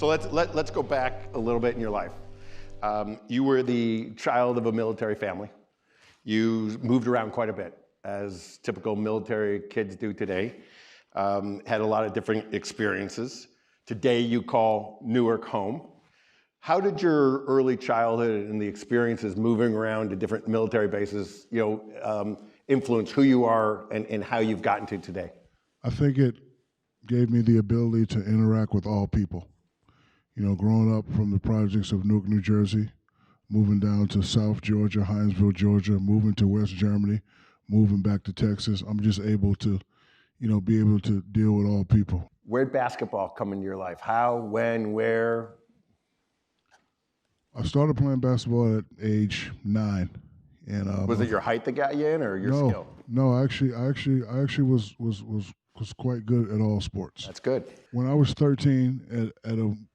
So let's go back a little bit in your life. You were the child of a military family. You moved around quite a bit, as typical military kids do today. Had a lot of different experiences. Today you call Newark home. How did your early childhood and the experiences moving around to different military bases, influence who you are and how you've gotten to today? I think it gave me the ability to interact with all people. Growing up from the projects of Newark, New Jersey, moving down to South Georgia, Hinesville, Georgia, moving to West Germany, moving back to Texas, I'm just able to, be able to deal with all people. Where'd basketball come into your life? How, when, where? I started playing basketball at age 9. And was it your height that got you in, or your skill? No, I actually was quite good at all sports. That's good. When I was 13 at an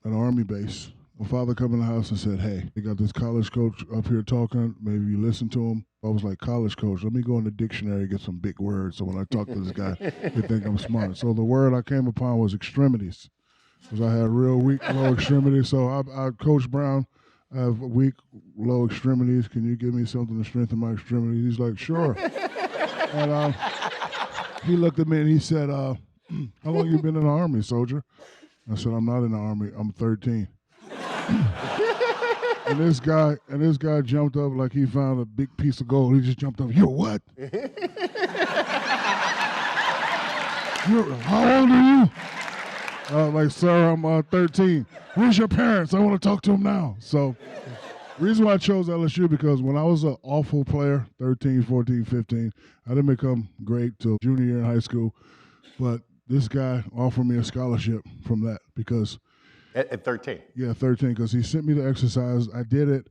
Army base, my father come in the house and said, "Hey, they got this college coach up here talking. Maybe you listen to him." I was like, "College coach, let me go in the dictionary and get some big words. So when I talk to this guy, they think I'm smart." So the word I came upon was extremities, because I had real weak low extremities. So I Coach Brown, I have weak low extremities. Can you give me something to strengthen my extremities? He's like, "Sure." And he looked at me and he said, "How long you been in the Army, soldier?" I said, "I'm not in the Army. I'm 13." And this guy jumped up like he found a big piece of gold. He just jumped up. "You're what? How old are you?" Like, "Sir, I'm 13. Where's your parents? I want to talk to them now." So the reason why I chose LSU, because when I was an awful player, 13, 14, 15, I didn't become great till junior year in high school. But this guy offered me a scholarship from that because... At 13? Yeah, 13, because he sent me the exercise. I did it.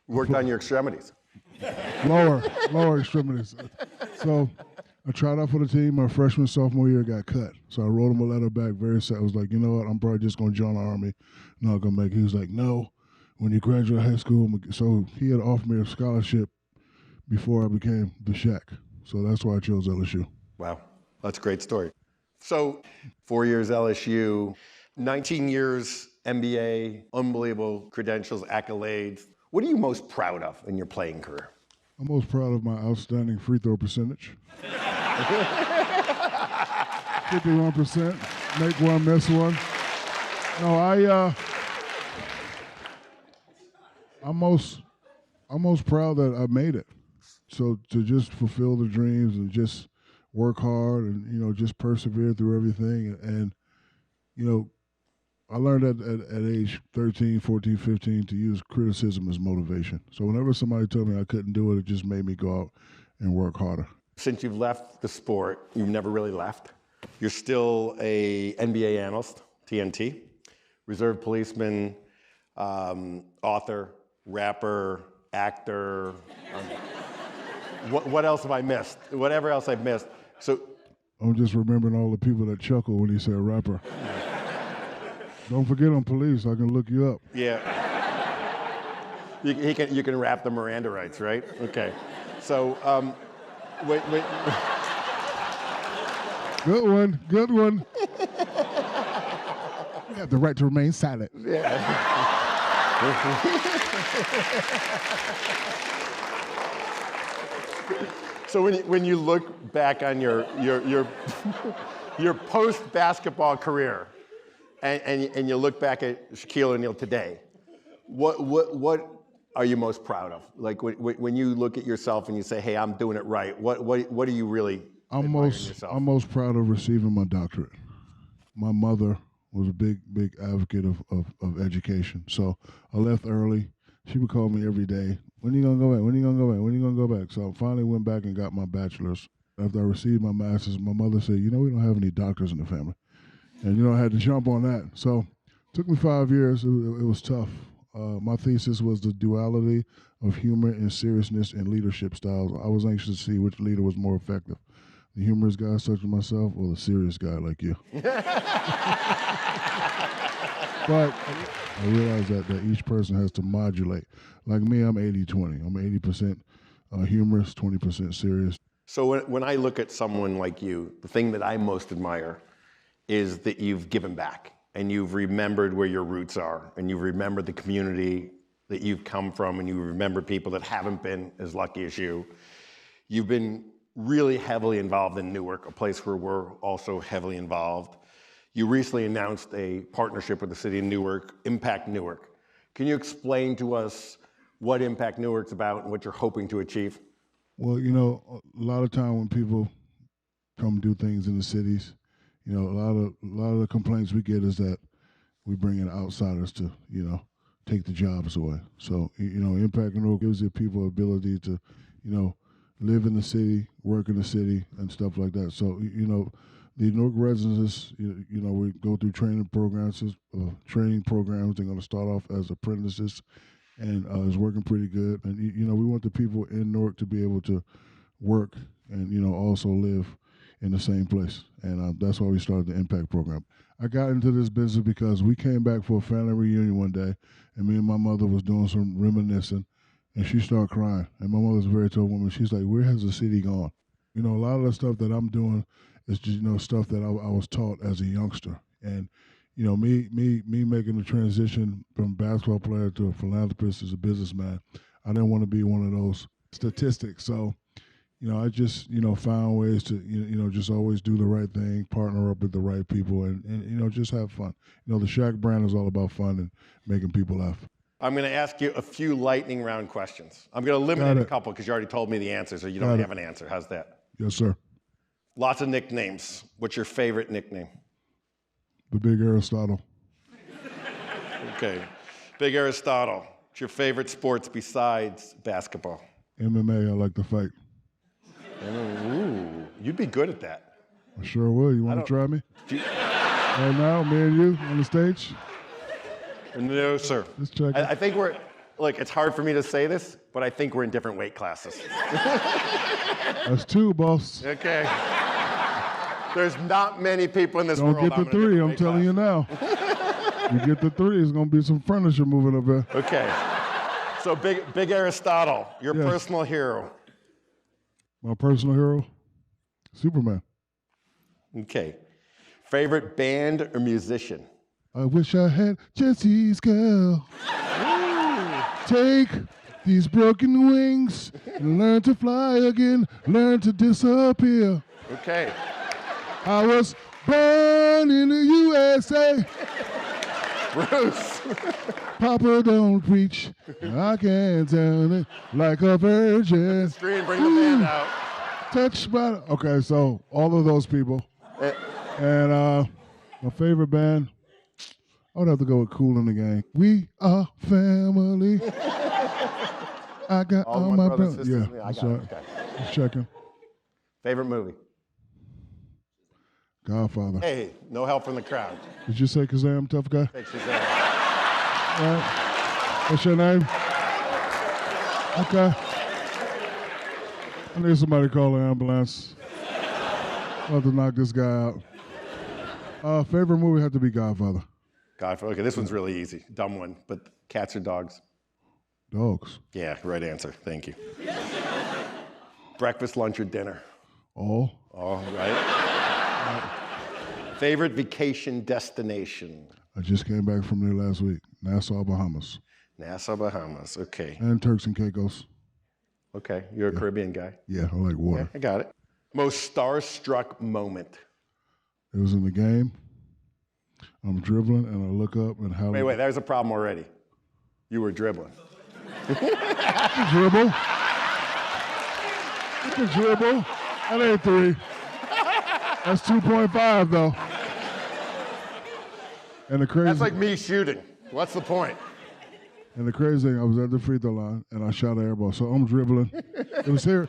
Worked on your extremities? Lower extremities. So I tried out for the team. My freshman, sophomore year, got cut. So I wrote him a letter back very sad. I was like, "You know what? I'm probably just going to join the Army. Not going to make it." He was like, "No, when you graduate high school." So he had offered me a scholarship before I became the Shaq. So that's why I chose LSU. Wow, that's a great story. So 4 years LSU, 19 years NBA, unbelievable credentials, accolades. What are you most proud of in your playing career? I'm most proud of my outstanding free throw percentage. 51%, make one, miss one. No, I'm most proud that I made it. So to just fulfill the dreams and just work hard and, just persevere through everything. And I learned at age 13, 14, 15 to use criticism as motivation. So whenever somebody told me I couldn't do it, it just made me go out and work harder. Since you've left the sport, you've never really left. You're still a NBA analyst, TNT, reserve policeman, author, rapper, actor. What else have I missed? Whatever else I've missed. So I'm just remembering all the people that chuckle when he said rapper. Don't forget I'm police. I can look you up. Yeah. You can rap the Miranda rights, right? Okay. So wait. Good one. You have the right to remain silent. Yeah. So when you look back on your post-basketball career, and you look back at Shaquille O'Neal today, what are you most proud of? Like when you look at yourself and you say, "Hey, I'm doing it right." What are you really? I'm most proud of receiving my doctorate. My mother was a big advocate of education. So I left early. She would call me every day. "When are you gonna go back? When are you gonna go back? When are you gonna go back?" So I finally went back and got my bachelor's. After I received my master's, my mother said, "We don't have any doctors in the family." And, I had to jump on that. So it took me 5 years. It was tough. My thesis was the duality of humor and seriousness in leadership styles. I was anxious to see which leader was more effective, the humorous guy such as myself or the serious guy like you. But I realized that each person has to modulate. Like me, I'm 80-20. I'm 80% humorous, 20% serious. So when I look at someone like you, the thing that I most admire is that you've given back. and you've remembered where your roots are, and you've remembered the community that you've come from, and you remember people that haven't been as lucky as you. You've been really heavily involved in Newark, a place where we're also heavily involved. You recently announced a partnership with the city of Newark, Impact Newark. Can you explain to us what Impact Newark's about and what you're hoping to achieve? Well, you know, a lot of time when people come do things in the cities, you know, a lot of the complaints we get is that we bring in outsiders to, you know, take the jobs away. So, you know, Impact Newark gives the people ability to, you know, live in the city, work in the city, and stuff like that. So, you know, the Newark residents, you know, we go through training programs. They're going to start off as apprentices, and it's working pretty good. And, you know, we want the people in Newark to be able to work and, you know, also live in the same place. And that's why we started the Impact program. I got into this business because we came back for a family reunion one day, and me and my mother was doing some reminiscing, and she started crying. And my mother's a very tall woman. She's like, where has the city gone? You know, a lot of the stuff that I'm doing is just, you know, stuff that I was taught as a youngster. And, you know, me making the transition from basketball player to a philanthropist as a businessman, I didn't want to be one of those statistics. So, you know, I just, you know, found ways to, you know, just always do the right thing, partner up with the right people, and you know, just have fun. You know, the Shaq brand is all about fun and making people laugh. I'm going to ask you a few lightning round questions. I'm going to eliminate a couple because you already told me the answer, so you don't have an answer. How's that? Yes, sir. Lots of nicknames. What's your favorite nickname? The Big Aristotle. Okay. Big Aristotle. What's your favorite sports besides basketball? MMA, I like to fight. Ooh, you'd be good at that. I sure would. You want to try me? Right now, me and you on the stage? No, sir. Just check. I think we're, look, it's hard for me to say this, but I think we're in different weight classes. That's two, boss. Okay. There's not many people in this world. Don't get the three, I'm telling you now. You get the three, it's going to be some furniture moving up there. Okay. So Big Aristotle, your personal hero. My personal hero? Superman. Okay. Favorite band or musician? I wish I had Jesse's girl. Take these broken wings and learn to fly again, learn to disappear. Okay. I was born in the USA. Bruce. Papa don't preach. I can't tell it like a virgin. Screen, bring the band out. Touched by. Okay, so all of those people. And my favorite band, I would have to go with Kool and the Gang. We are family. I got all my brothers. Yeah, that's right. Okay. Just checking. Favorite movie? Godfather. Hey, no help from the crowd. Did you say Kazam, tough guy? Take Shazam. Right. What's your name? Okay. I need somebody to call an ambulance. I'll have to knock this guy out. Favorite movie had to be Godfather. Godfather. Okay, this one's really easy. Dumb one, but cats or dogs? Dogs. Yeah, right answer. Thank you. Breakfast, lunch, or dinner? All. All right. Favorite vacation destination? I just came back from there last week. Nassau, Bahamas. Nassau, Bahamas. Okay. And Turks and Caicos. Okay. You're a Caribbean guy? Yeah, I like water. Yeah, I got it. Most starstruck moment? It was in the game. I'm dribbling, and I look up, and how... Wait, there's a problem already. You were dribbling. Dribble. You can dribble. That ain't 3. That's 2.5, though. And the crazy... That's like me shooting. What's the point? And the crazy thing, I was at the free throw line, and I shot an air ball. So I'm dribbling. It was here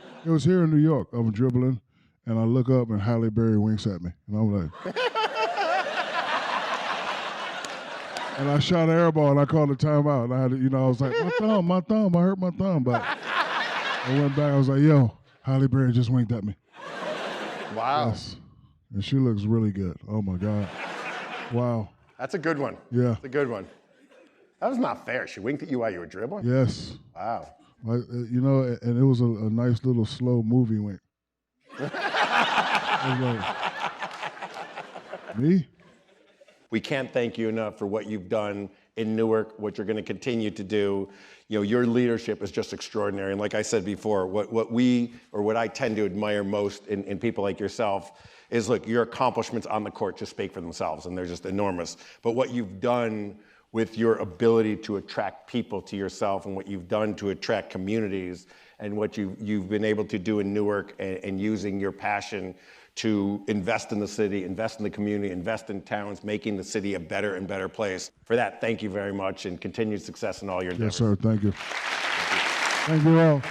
in New York. I'm dribbling, and I look up, and Halle Berry winks at me. And I'm like... And I shot an air ball, and I called a timeout. And I had to, I was like, my thumb, I hurt my thumb. But I went back, I was like, yo, Halle Berry just winked at me. Wow. Yes. And she looks really good. Oh, my God. Wow. That's a good one. Yeah. That's a good one. That was not fair. She winked at you while you were dribbling? Yes. Wow. Like, and it was a nice little slow movie wink. I was like, me? We can't thank you enough for what you've done in Newark, what you're going to continue to do. You know, your leadership is just extraordinary. And like I said before, what I tend to admire most in people like yourself is, look, your accomplishments on the court just speak for themselves, and they're just enormous. But what you've done with your ability to attract people to yourself, and what you've done to attract communities, and what you've been able to do in Newark, and using your passion to invest in the city, invest in the community, invest in towns, making the city a better and better place. For that, thank you very much, and continued success in all your endeavors. Yes, sir. Thank you. Thank you all.